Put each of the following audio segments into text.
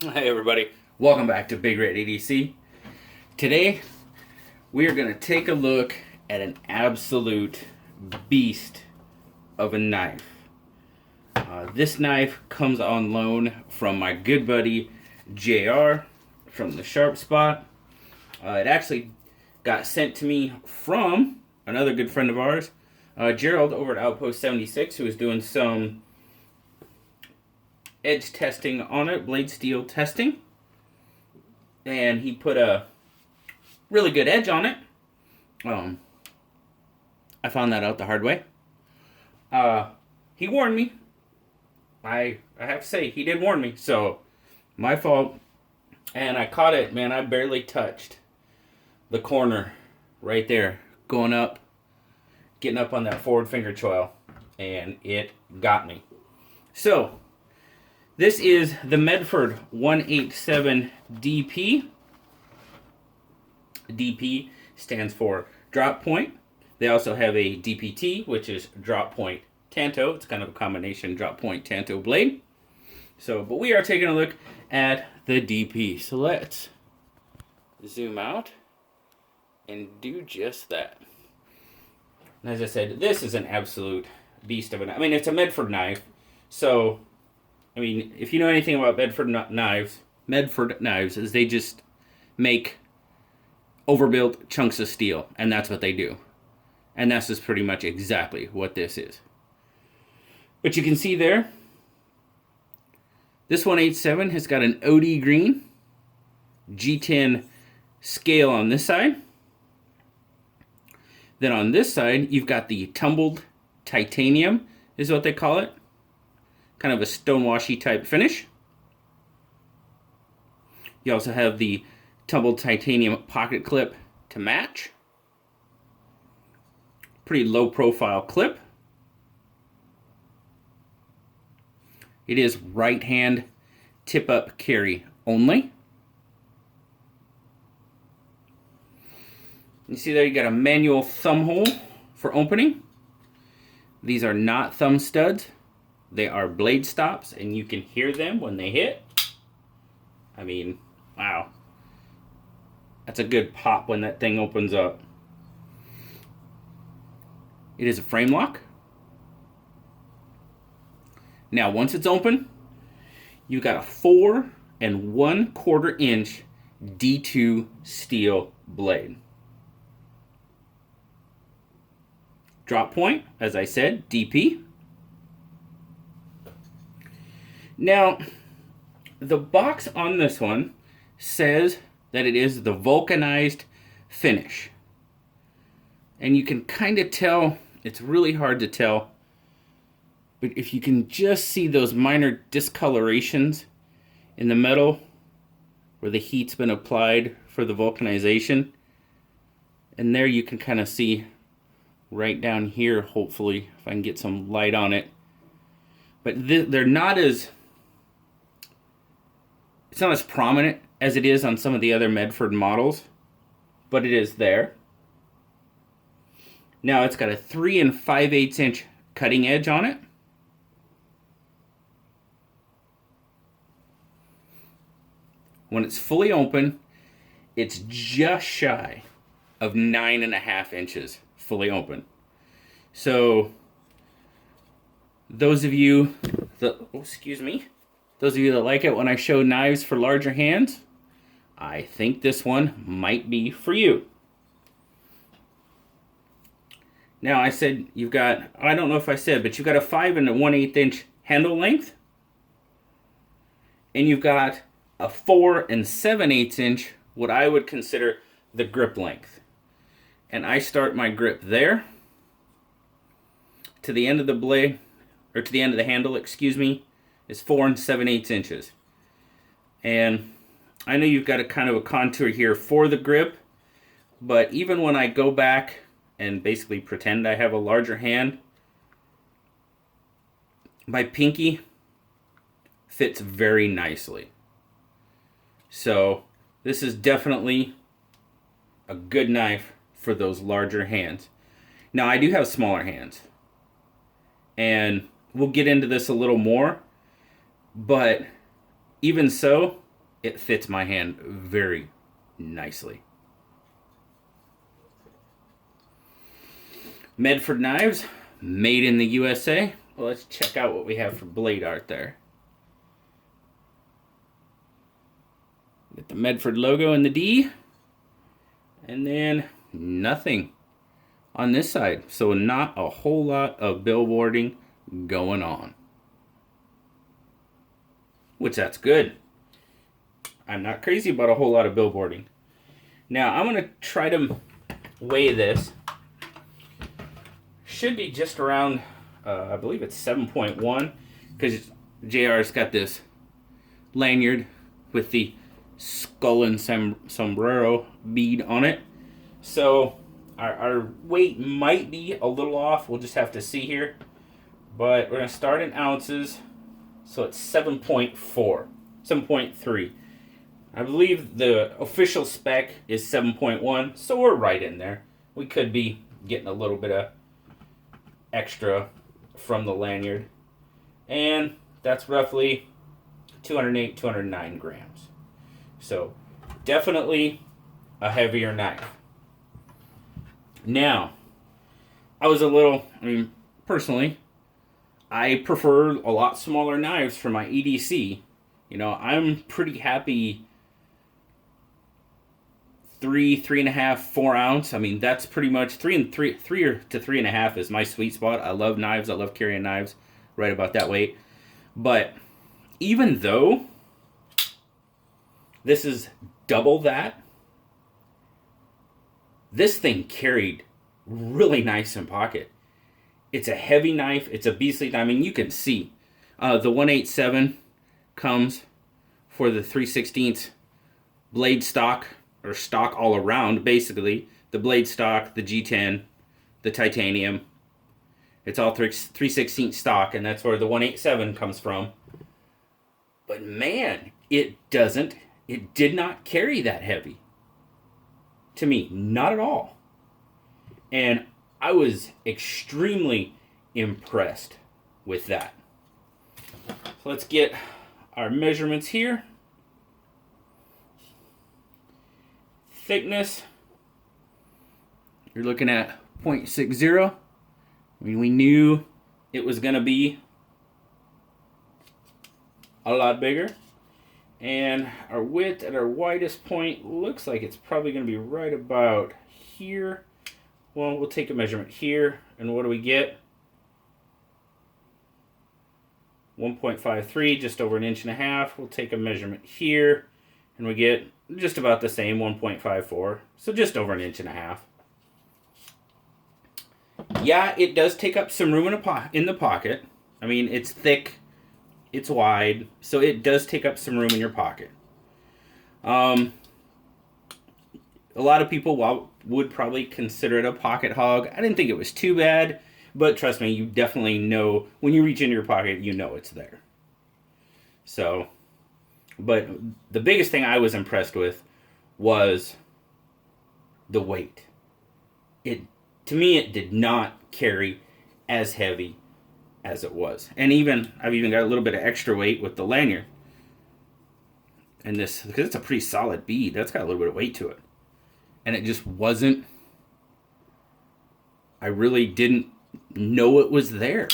Hey everybody, welcome back to Big Red EDC. Today we are going to take a look at an absolute beast of a knife. This knife comes on loan from my good buddy JR from the Sharp Spot. It actually got sent to me from another good friend of ours, Gerald over at Outpost 76, who was doing some edge testing on it, blade steel testing, and he put a really good edge on it. I found that out the hard way. He warned me. I have to say, he did warn me, so my fault. And I caught it, man. I barely touched the corner right there, going up, getting up on that forward finger choil, and it got me. So this is the Medford 187 DP. DP stands for drop point. They also have a DPT, which is drop point tanto. It's kind of a combination drop point tanto blade. But we are taking a look at the DP. So let's zoom out and do just that. And as I said, this is an absolute beast of a knife. I mean, it's a Medford knife, so I mean, if you know anything about Medford knives is they just make overbuilt chunks of steel, and that's what they do. And that's just pretty much exactly what this is. But you can see there, this 187 has got an OD green G10 scale on this side. Then on this side, you've got the tumbled titanium, is what they call it. Kind of a stonewashy type finish. You also have the tumbled titanium pocket clip to match. Pretty low profile clip. It is right hand tip up carry only. You see there you got a manual thumb hole for opening. These are not thumb studs. They are blade stops, and you can hear them when they hit. I mean, wow. That's a good pop when that thing opens up. It is a frame lock. Now, once it's open, you got a 4 1/4 inch D2 steel blade. Drop point, as I said, DP. Now, the box on this one says that it is the vulcanized finish. And you can kind of tell, it's really hard to tell, but if you can just see those minor discolorations in the metal where the heat's been applied for the vulcanization, and there you can kind of see right down here, hopefully, if I can get some light on it. But they're not as... It's not as prominent as it is on some of the other Medford models, but it is there. Now it's got a 3 5/8 inch cutting edge on it. When it's fully open, it's just shy of 9.5 inches fully open. So those of you that, those of you that like it when I show knives for larger hands, I think this one might be for you. Now I said you've got, I don't know if I said, but you've got a 5 1/8 inch handle length. And you've got a 4 7/8 inch, what I would consider the grip length. And I start my grip there to the end of the blade, or to the end of the handle, is 4 7/8 inches. And I know you've got a kind of a contour here for the grip, but even when I go back and basically pretend I have a larger hand, my pinky fits very nicely. So this is definitely a good knife for those larger hands. Now I do have smaller hands, and we'll get into this a little more, but even so, it fits my hand very nicely. Medford knives, made in the USA. Well, let's check out what we have for blade art there. Get the Medford logo in the D. And then nothing on this side. So not a whole lot of billboarding going on. Which that's good. I'm not crazy about a whole lot of billboarding. Now I'm going to try to weigh this. Should be just around, I believe it's 7.1. Because JR's got this lanyard with the skull and sombrero bead on it. So our weight might be a little off. We'll just have to see here. But we're going to start in ounces. So it's 7.4, 7.3. I believe the official spec is 7.1, so we're right in there. We could be getting a little bit of extra from the lanyard. And that's roughly 208, 209 grams. So definitely a heavier knife. Now, personally, I prefer a lot smaller knives for my EDC. You know, I'm pretty happy 3.5, 4 ounce. I mean, that's pretty much 3 to 3.5 is my sweet spot. I love knives. I love carrying knives right about that weight. But even though this is double that, this thing carried really nice in pocket. It's a heavy knife. It's a beastly knife. I mean, you can see the 187 comes for the 3/16 blade stock, or stock all around, basically. The blade stock, the G10, the titanium. It's all 3/16 stock, and that's where the 187 comes from. But man, it did not carry that heavy. To me, not at all. And I was extremely impressed with that. So let's get our measurements here. Thickness, you're looking at 0.60. I mean, we knew it was going to be a lot bigger. And our width at our widest point looks like it's probably going to be right about here. Well, we'll take a measurement here, and what do we get? 1.53, just over 1.5 inches. We'll take a measurement here, and we get just about the same, 1.54. So just over 1.5 inches. Yeah, it does take up some room in the pocket. I mean, it's thick, it's wide, so it does take up some room in your pocket. A lot of people would probably consider it a pocket hog. I didn't think it was too bad, but trust me, you definitely know when you reach into your pocket, you know it's there. So, but the biggest thing I was impressed with was the weight. To me, it did not carry as heavy as it was. And I've even got a little bit of extra weight with the lanyard. And this, because it's a pretty solid bead, that's got a little bit of weight to it. And it just wasn't, I really didn't know it was there,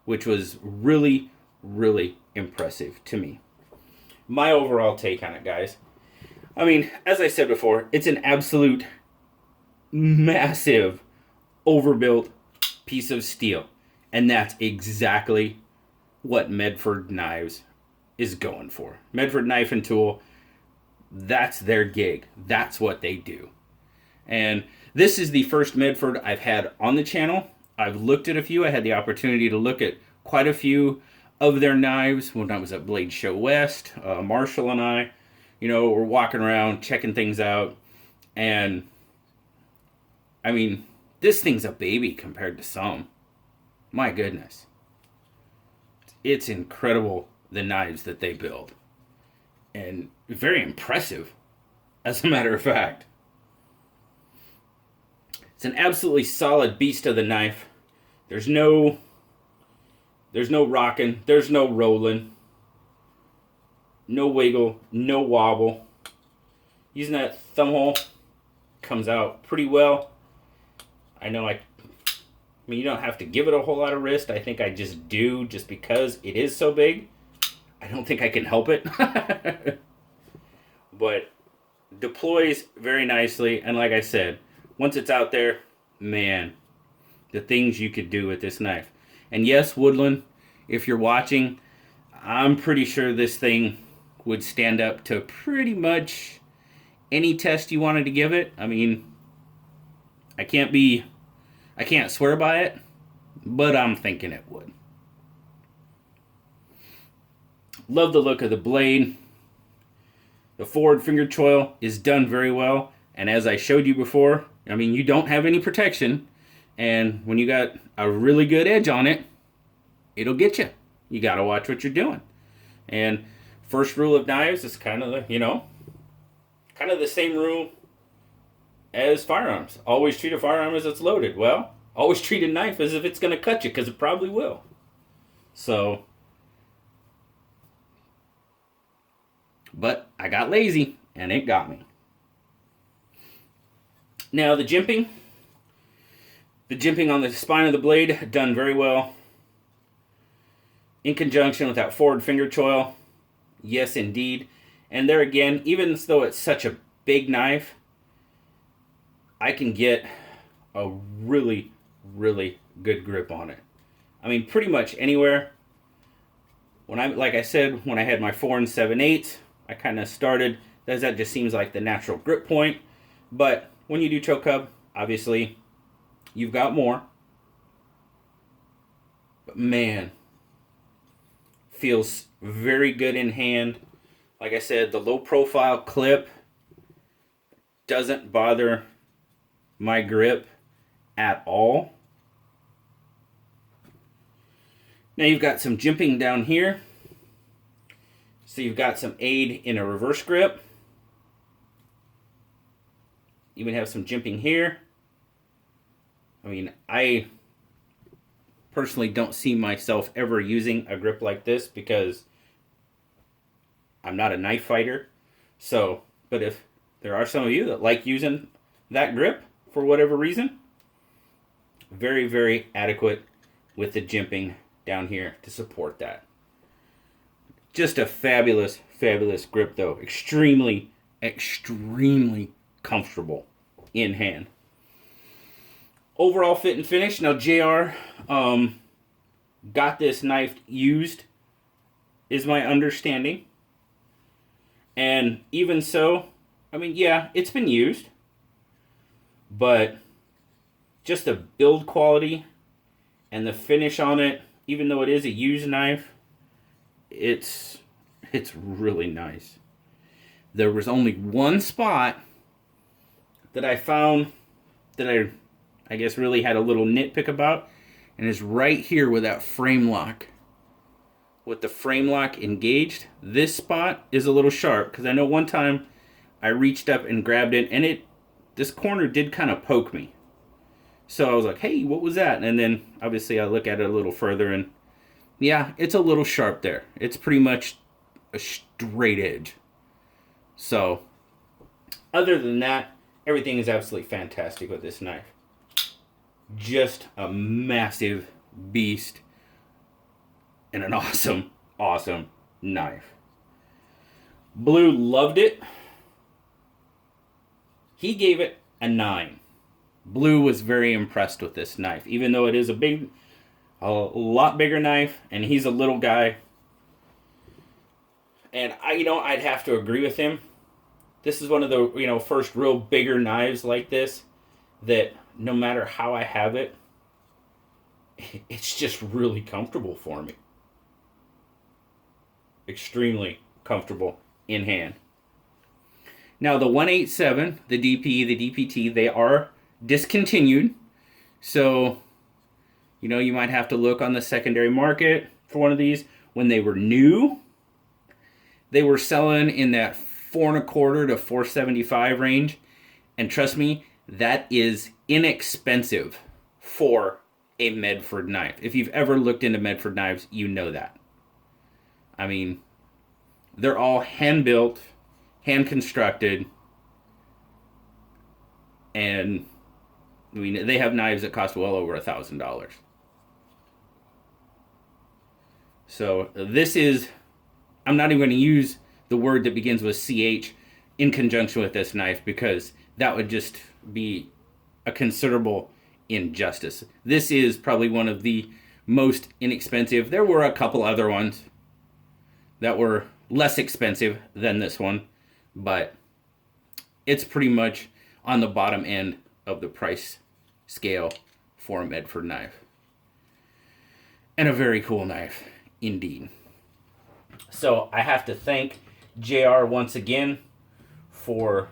which was really, really impressive to me. My overall take on it, guys. I mean, as I said before, it's an absolute massive, overbuilt piece of steel. And that's exactly what Medford Knives is going for. Medford Knife and Tool, that's their gig. That's what they do. And this is the first Medford I've had on the channel. I've looked at a few. I had the opportunity to look at quite a few of their knives when I was at Blade Show West. Marshall and I, were walking around checking things out. And, I mean, this thing's a baby compared to some. My goodness. It's incredible, the knives that they build. And very impressive, as a matter of fact. It's an absolutely solid beast of the knife. There's no rocking. There's no rolling. no wiggle, no wobble. Using that thumb hole comes out pretty well. I know I mean, you don't have to give it a whole lot of wrist. I think I just do, just because it is so big. I don't think I can help it. But deploys very nicely, and like I said, once it's out there, man, the things you could do with this knife. And yes, Woodland, if you're watching, I'm pretty sure this thing would stand up to pretty much any test you wanted to give it. I mean, I can't swear by it, but I'm thinking it would. Love the look of the blade. The forward finger choil is done very well. And as I showed you before, I mean, you don't have any protection. And when you got a really good edge on it, it'll get you. You got to watch what you're doing. And first rule of knives is kind of the same rule as firearms. Always treat a firearm as it's loaded. Well, always treat a knife as if it's going to cut you, because it probably will. So, but I got lazy, and it got me. Now, the jimping on the spine of the blade, done very well. In conjunction with that forward finger choil, yes indeed. And there again, even though it's such a big knife, I can get a really, really good grip on it. I mean, pretty much anywhere. Like I said, when I had my 4 7/8, I kind of started, that just seems like the natural grip point. But when you do choke hub, obviously, you've got more. But man, feels very good in hand. Like I said, the low profile clip doesn't bother my grip at all. Now you've got some jimping down here. So you've got some aid in a reverse grip. You even have some jimping here. I mean, I personally don't see myself ever using a grip like this because I'm not a knife fighter. So, but if there are some of you that like using that grip for whatever reason, very, very adequate with the jimping down here to support that. Just a fabulous, fabulous grip though. Extremely, extremely comfortable in hand. Overall fit and finish. Now JR got this knife used, is my understanding. And even so, I mean, yeah, it's been used. But just the build quality and the finish on it, even though it is a used knife, it's really nice. There was only one spot that I found that I guess really had a little nitpick about, and it's right here with that frame lock. With the frame lock engaged, this spot is a little sharp, because I know one time I reached up and grabbed it, and this corner did kind of poke me. So I was like, hey, what was that? And then obviously I look at it a little further, and yeah, it's a little sharp there. It's pretty much a straight edge. So other than that, everything is absolutely fantastic with this knife. Just a massive beast and an awesome, awesome knife. Blue loved it. He gave it a 9. Blue was very impressed with this knife, even though it is a lot bigger knife, and he's a little guy. And I'd have to agree with him. This is one of the, first real bigger knives like this that no matter how I have it, it's just really comfortable for me. Extremely comfortable in hand. Now the 187, the DP, the DPT, they are discontinued. So, you might have to look on the secondary market for one of these. When they were new, they were selling in that $4.25 to $4.75 range. And trust me, that is inexpensive for a Medford knife. If you've ever looked into Medford knives, you know that. I mean, They're all hand-built, hand-constructed, and I mean, they have knives that cost well over $1,000. So this is, I'm not even going to use the word that begins with CH in conjunction with this knife because that would just be a considerable injustice. This is probably one of the most inexpensive. There were a couple other ones that were less expensive than this one, but it's pretty much on the bottom end of the price scale for a Medford knife. And a very cool knife, indeed. So I have to thank JR once again for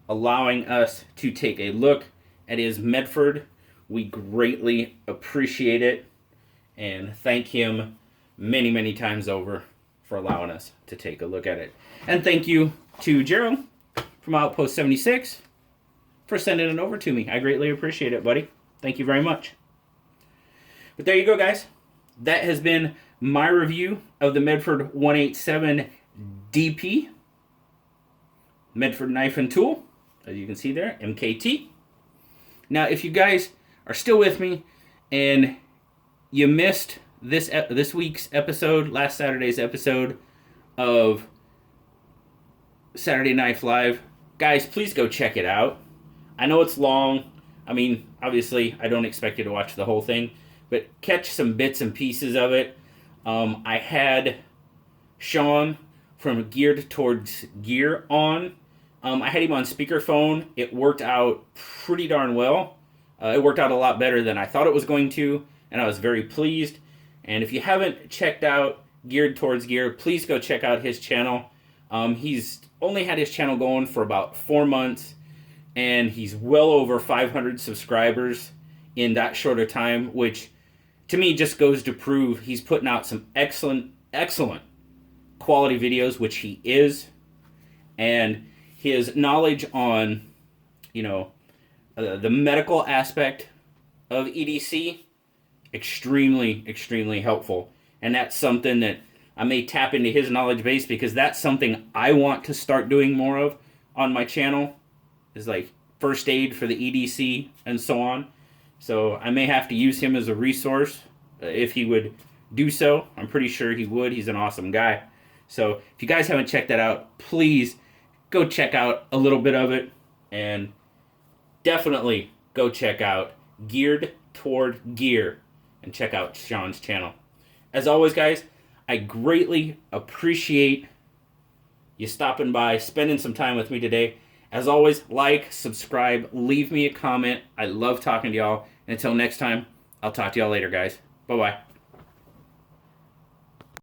allowing us to take a look at his Medford. We greatly appreciate it and thank him many, many times over for allowing us to take a look at it. And thank you to Gerald from Outpost 76 for sending it over to me. I greatly appreciate it, buddy. Thank you very much. But there you go, guys. That has been my review of the Medford 187 DP. Medford Knife and Tool. As you can see there, MKT. Now, if you guys are still with me and you missed this week's episode, last Saturday's episode of Saturday Knife Live, guys, please go check it out. I know it's long. I mean, obviously, I don't expect you to watch the whole thing, but catch some bits and pieces of it. I had Sean from Geared Towards Gear on. I had him on speakerphone. It worked out pretty darn well. It worked out a lot better than I thought it was going to, and I was very pleased. And if you haven't checked out Geared Towards Gear, please go check out his channel. He's only had his channel going for about 4 months, and he's well over 500 subscribers in that shorter time, which to me just goes to prove he's putting out some excellent quality videos, which he is, and his knowledge on, the medical aspect of EDC, extremely helpful. And that's something that I may tap into his knowledge base because that's something I want to start doing more of on my channel, is like first aid for the EDC and so on. So I may have to use him as a resource if he would do so. I'm pretty sure he would. He's an awesome guy. So if you guys haven't checked that out, please go check out a little bit of it, and definitely go check out Geared Toward Gear and check out Sean's channel. As always, guys, I greatly appreciate you stopping by, spending some time with me today. As always, like, subscribe, leave me a comment. I love talking to y'all. And until next time, I'll talk to y'all later, guys. Bye-bye.